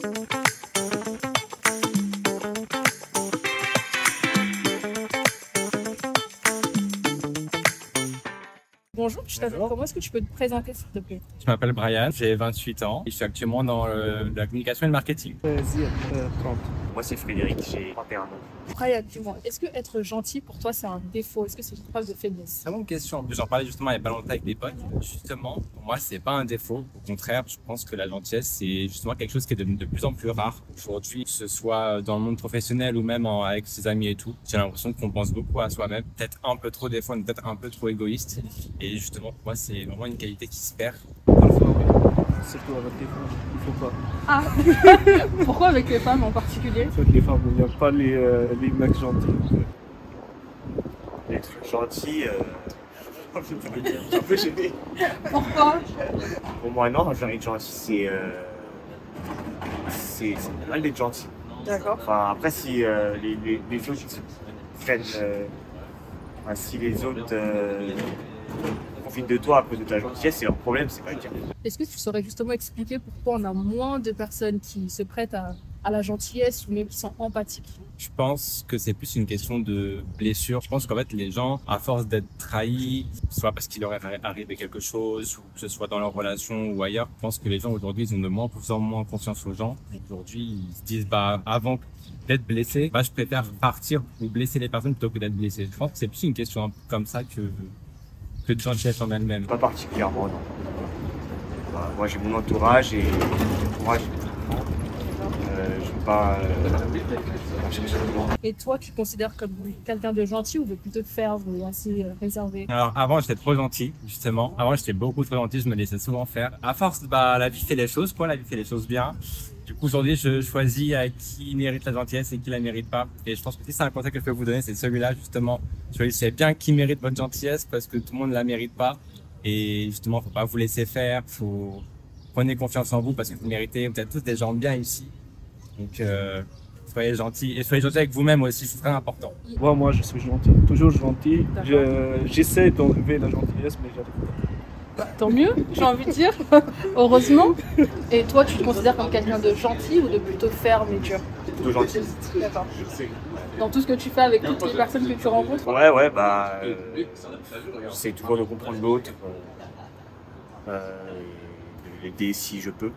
Bonjour, je t'appelle. Comment est-ce que tu peux te présenter, s'il te plaît? Je m'appelle Brian, j'ai 28 ans et je suis actuellement dans la communication et le marketing. Ziad, 30. Moi, c'est Frédéric, j'ai 31 ans. Brian, dis-moi, est-ce que être gentil pour toi c'est un défaut? Est-ce que c'est une preuve de faiblesse? C'est une bonne question. J'en parlais justement il n'y a pas longtemps avec des potes. Justement, pour moi, c'est pas un défaut. Au contraire, je pense que la gentillesse, c'est justement quelque chose qui est devenu de plus en plus rare aujourd'hui, que ce soit dans le monde professionnel ou même avec ses amis et tout. J'ai l'impression qu'on pense beaucoup à soi-même, peut-être un peu trop des fois, on est peut-être un peu trop égoïste. Et justement, pour moi, c'est vraiment une qualité qui se perd. Parfois, oui. Surtout avec les femmes, il faut pas. Ah pourquoi avec les femmes en particulier? En fait, les femmes, il n'y a pas les mecs gentils. Être gentil, un peu gêné. Pourquoi? Pour moi, non, genre, être gentil, c'est mal d'être gentil. D'accord. Enfin, après, si les autres prennent. Si les autres profitent de toi à cause de ta gentillesse, c'est leur problème, c'est pas le tien. Est-ce que tu saurais justement expliquer pourquoi on a moins de personnes qui se prêtent à la gentillesse ou même qui sont empathiques? Je pense que c'est plus une question de blessure. Je pense qu'en fait, les gens, à force d'être trahis, soit parce qu'il leur est arrivé quelque chose, ou que ce soit dans leur relation ou ailleurs, je pense que les gens aujourd'hui, ils ont de moins en moins confiance aux gens. Aujourd'hui, ils se disent, avant d'être blessé, je préfère partir ou blesser les personnes plutôt que d'être blessé. Je pense que c'est plus une question un peu comme ça que de gentillesse en elle-même. Pas particulièrement, non. Moi, j'ai mon entourage et mon entourage, je vais pas chercher de loin. Et toi, tu te considères comme quelqu'un de gentil ou de plutôt ferme ou assez réservé? Alors avant j'étais trop gentil justement. Avant j'étais beaucoup trop gentil, je me laissais souvent faire. À force, la vie fait les choses la vie fait les choses bien. Du coup aujourd'hui je choisis qui mérite la gentillesse et qui la mérite pas. Et je pense que si c'est un conseil que je peux vous donner, c'est celui-là justement. Choisissez bien qui mérite votre gentillesse parce que tout le monde ne la mérite pas. Et justement faut pas vous laisser faire. Prenez confiance en vous parce que vous méritez. Vous êtes tous des gens bien ici. Donc soyez gentils et soyez gentils avec vous-même aussi, c'est très important. Moi, je suis gentil, toujours gentil. J'essaie d'enlever la gentillesse, mais j'arrive pas. Tant mieux, j'ai envie de dire. Heureusement. Et toi, tu te considères comme quelqu'un de gentil ou de plutôt ferme et dur? Plutôt gentil. D'accord. Dans tout ce que tu fais avec toutes les personnes que tu rencontres? Ouais, j'essaie toujours de comprendre l'autre, l'aider si je peux.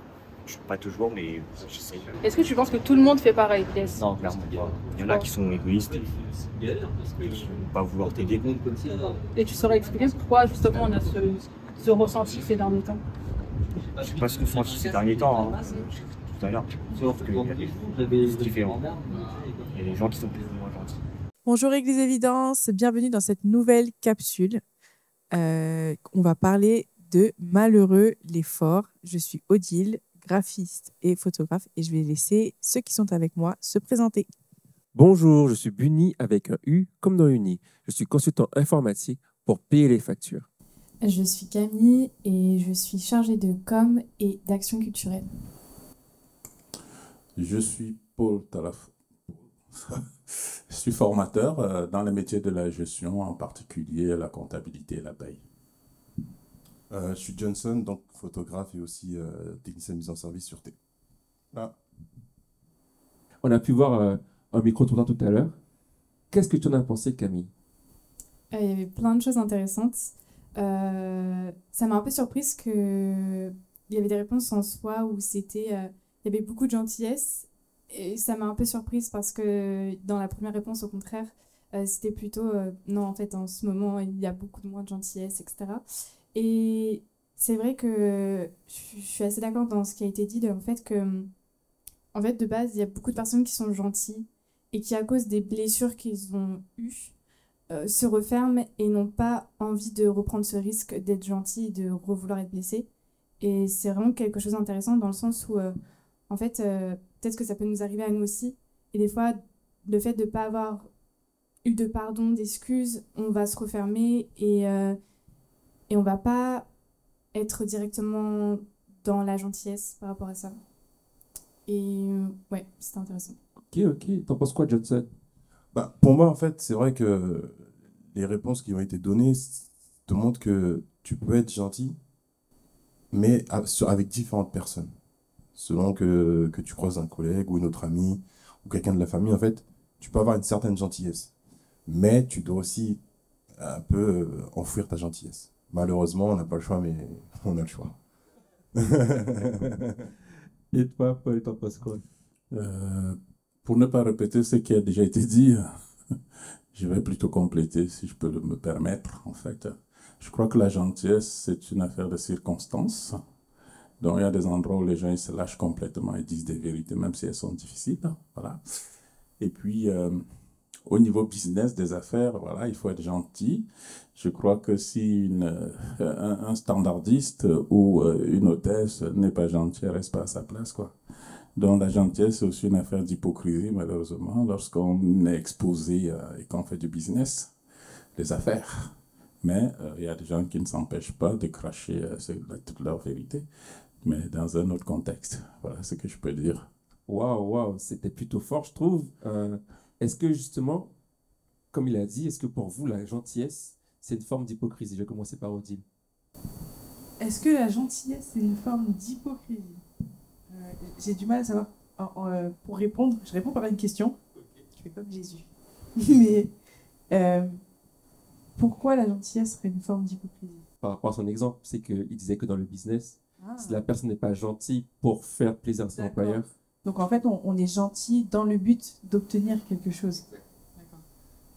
Je peux pas toujours, mais j'essaie. Est-ce que tu penses que tout le monde fait pareil? Yes. Non, clairement pas. Il y en a qui sont égoïstes et qui vont pas vouloir t'aider. Et tu saurais expliquer pourquoi justement on a ce ressenti ces derniers temps? Je sais pas ce que font ces derniers temps, hein. Tout à l'heure. Sauf qu'il y a des différents. Il y a des gens qui sont plus ou moins gentils. Bonjour Église Évidence, bienvenue dans cette nouvelle capsule. On va parler de Malheureux les forts. Je suis Odile, graphiste et photographe, et je vais laisser ceux qui sont avec moi se présenter. Bonjour, je suis Bunny avec un U comme dans Uni. Je suis consultant informatique pour payer les factures. Je suis Camille et je suis chargée de com et d'action culturelle. Je suis Paul Talaf. Je suis formateur dans les métiers de la gestion, en particulier la comptabilité et la paye. Je suis Johnson, donc photographe et aussi technicien de mise en service sûreté. Ah. On a pu voir un micro-trottoir tout à l'heure. Qu'est-ce que tu en as pensé, Camille? Il y avait plein de choses intéressantes. Ça m'a un peu surprise qu'il y avait des réponses en soi où il y avait beaucoup de gentillesse. Et ça m'a un peu surprise parce que dans la première réponse, au contraire, c'était plutôt non, en fait, en ce moment, il y a beaucoup moins de gentillesse, etc. Et c'est vrai que je suis assez d'accord dans ce qui a été dit, en fait, en fait, de base, il y a beaucoup de personnes qui sont gentilles et qui, à cause des blessures qu'ils ont eues, se referment et n'ont pas envie de reprendre ce risque d'être gentil et de revouloir être blessé. Et c'est vraiment quelque chose d'intéressant dans le sens où, en fait, peut-être que ça peut nous arriver à nous aussi. Et des fois, le fait de ne pas avoir eu de pardon, d'excuses, on va se refermer et on va pas être directement dans la gentillesse par rapport à ça. Et ouais, c'était intéressant. Ok. T'en penses quoi, Johnson? Pour moi, en fait, c'est vrai que les réponses qui ont été données te montrent que tu peux être gentil, mais avec différentes personnes. Selon que tu croises un collègue ou une autre amie ou quelqu'un de la famille, en fait, tu peux avoir une certaine gentillesse. Mais tu dois aussi un peu enfouir ta gentillesse. Malheureusement, on n'a pas le choix, mais on a le choix. Et toi, Paul, t'en penses quoi? Pour ne pas répéter ce qui a déjà été dit, je vais plutôt compléter, si je peux me permettre, en fait. Je crois que la gentillesse, c'est une affaire de circonstances. Donc, il y a des endroits où les gens ils se lâchent complètement et disent des vérités, même si elles sont difficiles. Voilà. Et puis, au niveau business des affaires, voilà, il faut être gentil. Je crois que si un standardiste ou une hôtesse n'est pas gentil, elle ne reste pas à sa place, quoi. Donc, la gentillesse, c'est aussi une affaire d'hypocrisie, malheureusement, lorsqu'on est exposé et qu'on fait du business, des affaires. Mais il y a des gens qui ne s'empêchent pas de cracher toute leur vérité, mais dans un autre contexte. Voilà ce que je peux dire. Waouh, waouh, c'était plutôt fort, je trouve. Est-ce que justement, comme il a dit, est-ce que pour vous, la gentillesse, c'est une forme d'hypocrisie? Je vais commencer par Odile. Est-ce que la gentillesse, c'est une forme d'hypocrisie? J'ai du mal à savoir. Pour répondre, je réponds par une question. Je fais comme Jésus. Mais pourquoi la gentillesse serait une forme d'hypocrisie? Par rapport à son exemple, c'est qu'il disait que dans le business, si la personne n'est pas gentille pour faire plaisir à son employeur. Donc en fait, on est gentil dans le but d'obtenir quelque chose.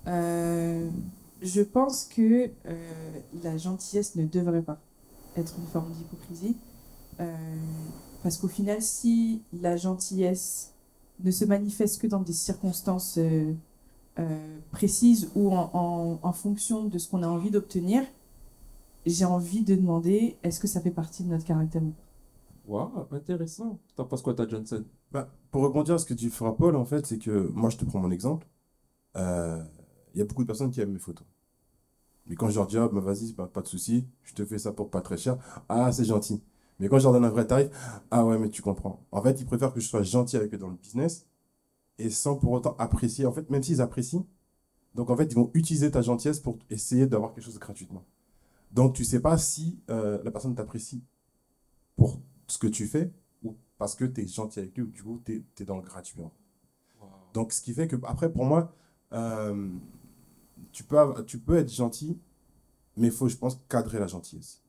Je pense que la gentillesse ne devrait pas être une forme d'hypocrisie. Parce qu'au final, si la gentillesse ne se manifeste que dans des circonstances précises ou en fonction de ce qu'on a envie d'obtenir, j'ai envie de demander, est-ce que ça fait partie de notre caractère ou pas? Waouh, intéressant. T'en penses quoi, toi, Johnson? Pour rebondir à ce que tu feras, Paul, en fait, c'est que moi, je te prends mon exemple. Il y a beaucoup de personnes qui aiment mes photos. Mais quand je leur dis, ah, bah, vas-y, pas de souci, je te fais ça pour pas très cher, ah, c'est gentil. Mais quand je leur donne un vrai tarif, ah ouais, mais tu comprends. En fait, ils préfèrent que je sois gentil avec eux dans le business et sans pour autant apprécier. En fait, même s'ils apprécient, donc en fait, ils vont utiliser ta gentillesse pour essayer d'avoir quelque chose gratuitement. Donc, tu sais pas si la personne t'apprécie pour ce que tu fais ou parce que tu es gentil avec lui ou du coup, tu es dans le gratuit. Wow. Donc, ce qui fait que, après, pour moi, tu peux être gentil, mais il faut, je pense, cadrer la gentillesse.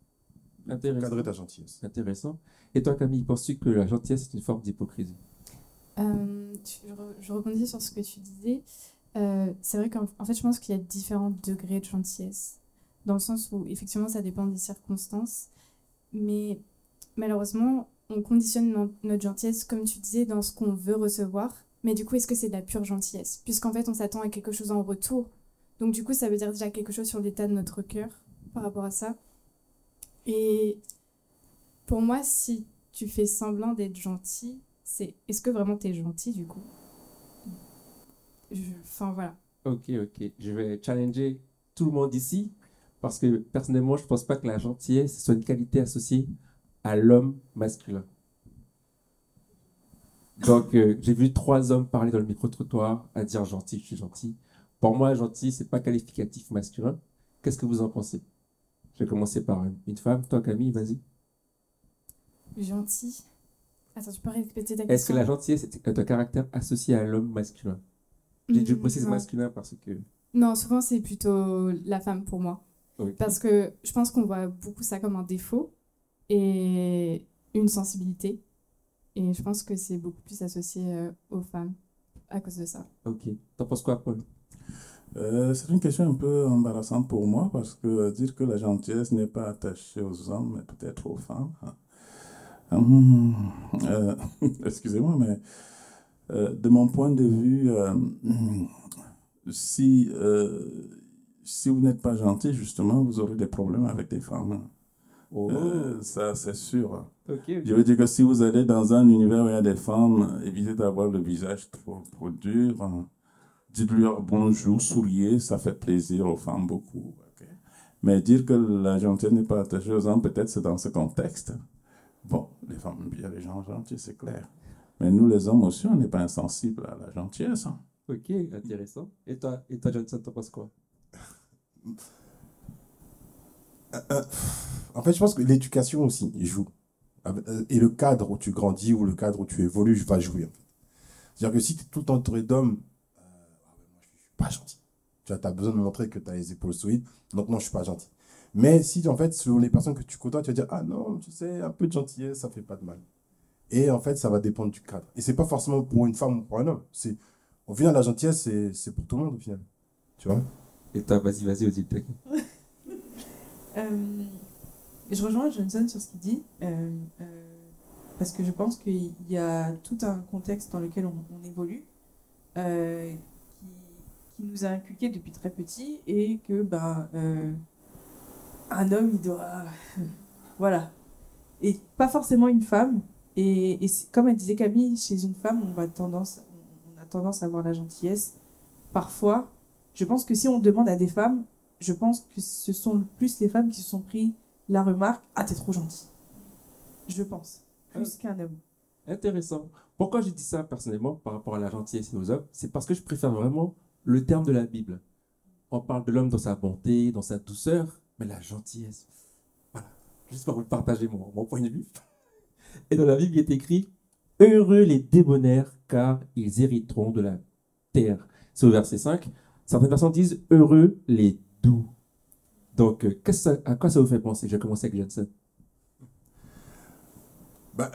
Intéressant. Cadrer ta gentillesse. Intéressant. Et toi, Camille, penses-tu que la gentillesse est une forme d'hypocrisie? Je rebondis sur ce que tu disais. C'est vrai qu'en fait, je pense qu'il y a différents degrés de gentillesse. Dans le sens où, effectivement, ça dépend des circonstances. Mais malheureusement, on conditionne notre gentillesse, comme tu disais, dans ce qu'on veut recevoir. Mais du coup, est-ce que c'est de la pure gentillesse? Puisqu'en fait, on s'attend à quelque chose en retour. Donc du coup, ça veut dire déjà quelque chose sur l'état de notre cœur par rapport à ça. Et pour moi, si tu fais semblant d'être gentil, est-ce que vraiment tu es gentil du coup? Enfin voilà. Ok. Je vais challenger tout le monde ici parce que personnellement, je ne pense pas que la gentillesse soit une qualité associée à l'homme masculin. Donc, j'ai vu 3 hommes parler dans le micro-trottoir à dire gentil, je suis gentil. Pour moi, gentil, c'est pas qualificatif masculin. Qu'est-ce que vous en pensez? Je vais commencer par une femme. Toi, Camille, vas-y. Gentil. Attends, tu peux répéter ta question? Est-ce que la gentillesse est un caractère associé à l'homme masculin? Je précise masculin parce que... Non, souvent, c'est plutôt la femme pour moi. Okay. Parce que je pense qu'on voit beaucoup ça comme un défaut et une sensibilité. Et je pense que c'est beaucoup plus associé aux femmes à cause de ça. Ok. T'en penses quoi, Paul? C'est une question un peu embarrassante pour moi parce que dire que la gentillesse n'est pas attachée aux hommes, mais peut-être aux femmes. Excusez-moi, mais de mon point de vue, si vous n'êtes pas gentil, justement, vous aurez des problèmes avec des femmes. Oh. Ça, c'est sûr. Okay. Je veux dire que si vous allez dans un univers où il y a des femmes, évitez d'avoir le visage trop dur. Dites-leur bonjour, souriez, ça fait plaisir aux femmes beaucoup. Okay. Mais dire que la gentillesse n'est pas attachée aux hommes, peut-être c'est dans ce contexte. Bon, les femmes aiment bien les gens gentils, c'est clair. Mais nous, les hommes aussi, on n'est pas insensibles à la gentillesse. Hein. Ok, intéressant. Et toi Johnson, t'en penses quoi? En fait, je pense que l'éducation aussi joue. Et le cadre où tu grandis ou le cadre où tu évolues va jouer. En fait. C'est-à-dire que si tu es tout le temps entouré d'hommes, moi, je suis pas gentil. Tu as besoin de montrer que tu as les épaules solides, donc non, je suis pas gentil. Mais si, en fait, sur les personnes que tu côtoies, tu vas dire, ah non, tu sais, un peu de gentillesse, ça fait pas de mal. Et en fait, ça va dépendre du cadre. Et c'est pas forcément pour une femme ou pour un homme. Au final, la gentillesse, c'est pour tout le monde, au final. Tu vois? Et toi, vas-y, Odile. Je rejoins Johnson sur ce qu'il dit, parce que je pense qu'il y a tout un contexte dans lequel on évolue, qui nous a inculqué depuis très petit, et que un homme, il doit... voilà. Et pas forcément une femme. Et comme elle disait Camille, chez une femme, on a tendance à avoir la gentillesse. Parfois, je pense que si on demande à des femmes, je pense que ce sont plus les femmes qui se sont pris la remarque « Ah, t'es trop gentil ». Je pense. Plus qu'un homme. Intéressant. Pourquoi j'ai dit ça personnellement par rapport à la gentillesse et aux hommes? C'est parce que je préfère vraiment le terme de la Bible. On parle de l'homme dans sa bonté, dans sa douceur, mais la gentillesse. Voilà. Juste pour vous partager mon point de vue. Et dans la Bible, il est écrit « Heureux les débonnaires, car ils hériteront de la terre ». C'est au verset 5. Certaines personnes disent « Heureux les doux ». Donc, à quoi ça vous fait penser? Je vais commencer avec Johnson. Bah,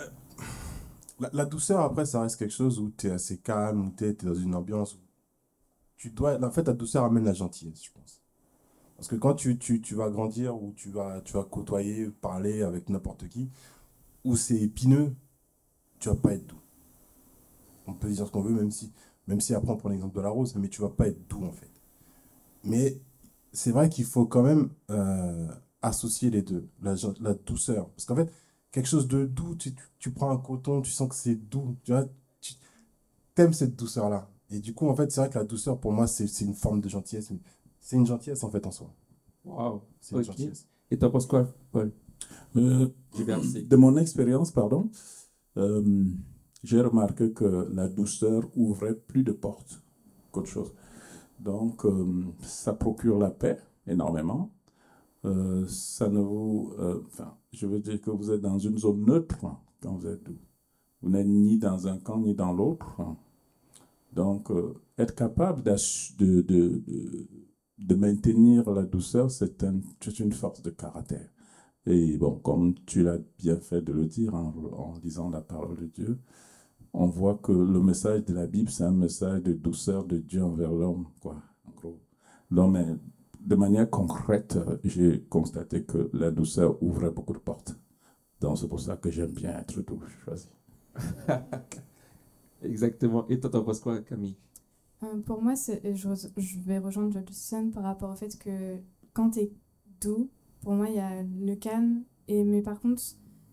la douceur, après, ça reste quelque chose où tu es assez calme, où tu es dans une ambiance où en fait, la douceur amène la gentillesse, je pense. Parce que quand tu vas grandir, ou tu vas côtoyer, parler avec n'importe qui, où c'est épineux, tu vas pas être doux. On peut dire ce qu'on veut, même si après on prend l'exemple de la rose, mais tu vas pas être doux, en fait. Mais c'est vrai qu'il faut quand même associer les deux, la douceur. Parce qu'en fait, quelque chose de doux, tu prends un coton, tu sens que c'est doux, tu vois, tu aimes cette douceur-là. Et du coup, en fait, c'est vrai que la douceur, pour moi, c'est une forme de gentillesse. C'est une gentillesse, en fait, en soi. Waouh. C'est une gentillesse. Et t'en penses quoi, Paul? De mon expérience, pardon, j'ai remarqué que la douceur ouvrait plus de portes qu'autre chose. Donc, ça procure la paix énormément. Ça ne vous... je veux dire que vous êtes dans une zone neutre quand vous êtes doux. Vous n'êtes ni dans un camp ni dans l'autre. Donc, être capable de maintenir la douceur, c'est une force de caractère. Et bon, comme tu l'as bien fait de le dire en lisant la parole de Dieu, on voit que le message de la Bible, c'est un message de douceur de Dieu envers l'homme, quoi, en gros. L'homme est, de manière concrète, j'ai constaté que la douceur ouvrait beaucoup de portes. Donc, c'est pour ça que j'aime bien être doux, je choisis. Exactement. Et toi, t'en penses quoi, Camille? Pour moi, je vais rejoindre Johnson par rapport au fait que quand tu es doux, pour moi, il y a le calme. Mais par contre,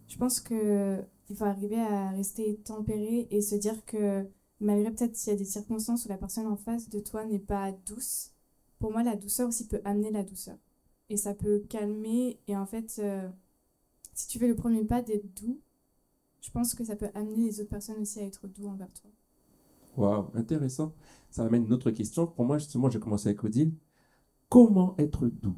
je pense qu'il faut arriver à rester tempéré et se dire que malgré peut-être s'il y a des circonstances où la personne en face de toi n'est pas douce, pour moi, la douceur aussi peut amener la douceur. Et ça peut calmer. Et en fait, si tu fais le premier pas d'être doux, je pense que ça peut amener les autres personnes aussi à être doux envers toi. Waouh, intéressant. Ça amène une autre question. Pour moi, justement, j'ai commencé avec Odile. Comment être doux?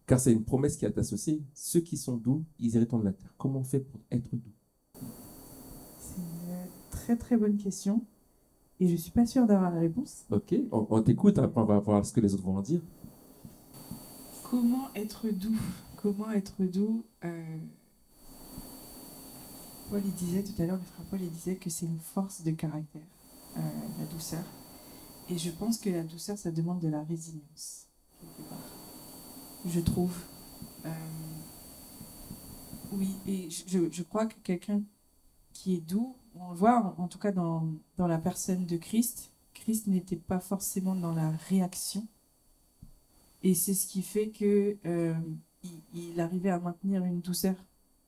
Car c'est une promesse qui est associée. Ceux qui sont doux, ils hériteront de la terre. Comment on fait pour être doux? C'est une très très bonne question. Et je ne suis pas sûre d'avoir la réponse. Ok, on t'écoute, après on va voir ce que les autres vont en dire. Comment être doux? Comment être doux Paul il disait tout à l'heure, le frère Paul il disait que c'est une force de caractère, la douceur. Et je pense que la douceur, ça demande de la résilience, quelque part. Je trouve. Oui, et je crois que quelqu'un qui est doux, on le voit en tout cas dans la personne de Christ. Christ n'était pas forcément dans la réaction. Et c'est ce qui fait que il arrivait à maintenir une douceur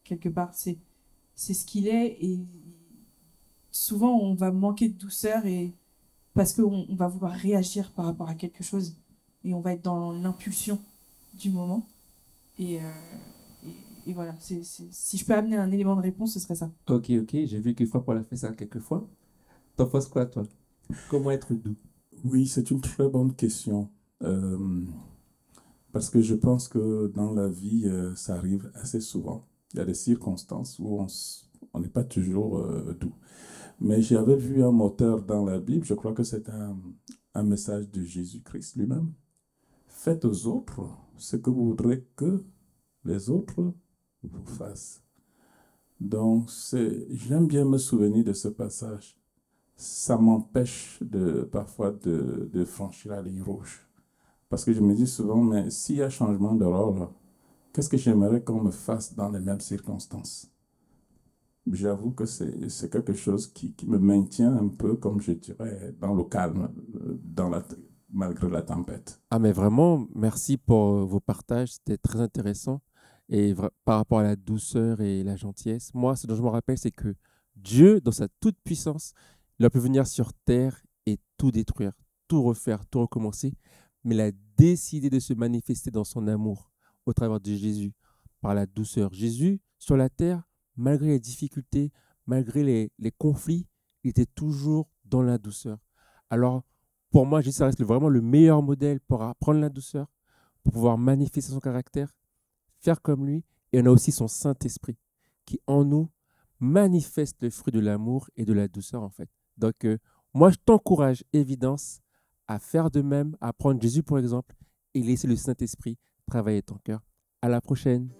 quelque part. C'est ce qu'il est, et souvent on va manquer de douceur parce qu'on va vouloir réagir par rapport à quelque chose et on va être dans l'impulsion du moment. Et voilà, si je peux amener un élément de réponse, ce serait ça. Ok, j'ai vu que Paul a fait ça quelques fois. T'en penses quoi, toi? Comment être doux? Oui, c'est une très bonne question. Parce que je pense que dans la vie, ça arrive assez souvent. Il y a des circonstances où on n'est pas toujours doux. Mais j'avais vu un moteur dans la Bible, je crois que c'est un message de Jésus-Christ lui-même. Faites aux autres ce que vous voudrez que les autres vous fassent. Donc, j'aime bien me souvenir de ce passage. Ça m'empêche parfois de franchir la ligne rouge. Parce que je me dis souvent, mais s'il y a changement de rôle, qu'est-ce que j'aimerais qu'on me fasse dans les mêmes circonstances? J'avoue que c'est quelque chose qui me maintient un peu, comme je dirais, dans le calme, malgré la tempête. Ah, mais vraiment, merci pour vos partages, c'était très intéressant. Et par rapport à la douceur et la gentillesse, moi, ce dont je me rappelle, c'est que Dieu, dans sa toute puissance, il a pu venir sur terre et tout détruire, tout refaire, tout recommencer, mais il a décidé de se manifester dans son amour au travers de Jésus, par la douceur. Jésus, sur la terre, malgré les difficultés, malgré les conflits, il était toujours dans la douceur. Alors, pour moi, Jésus, ça reste vraiment le meilleur modèle pour apprendre la douceur, pour pouvoir manifester son caractère, faire comme lui. Et on a aussi son Saint-Esprit qui, en nous, manifeste le fruit de l'amour et de la douceur, en fait. Donc, moi, je t'encourage, Évidence, à faire de même, à prendre Jésus, pour exemple, et laisser le Saint-Esprit travailler ton cœur. À la prochaine.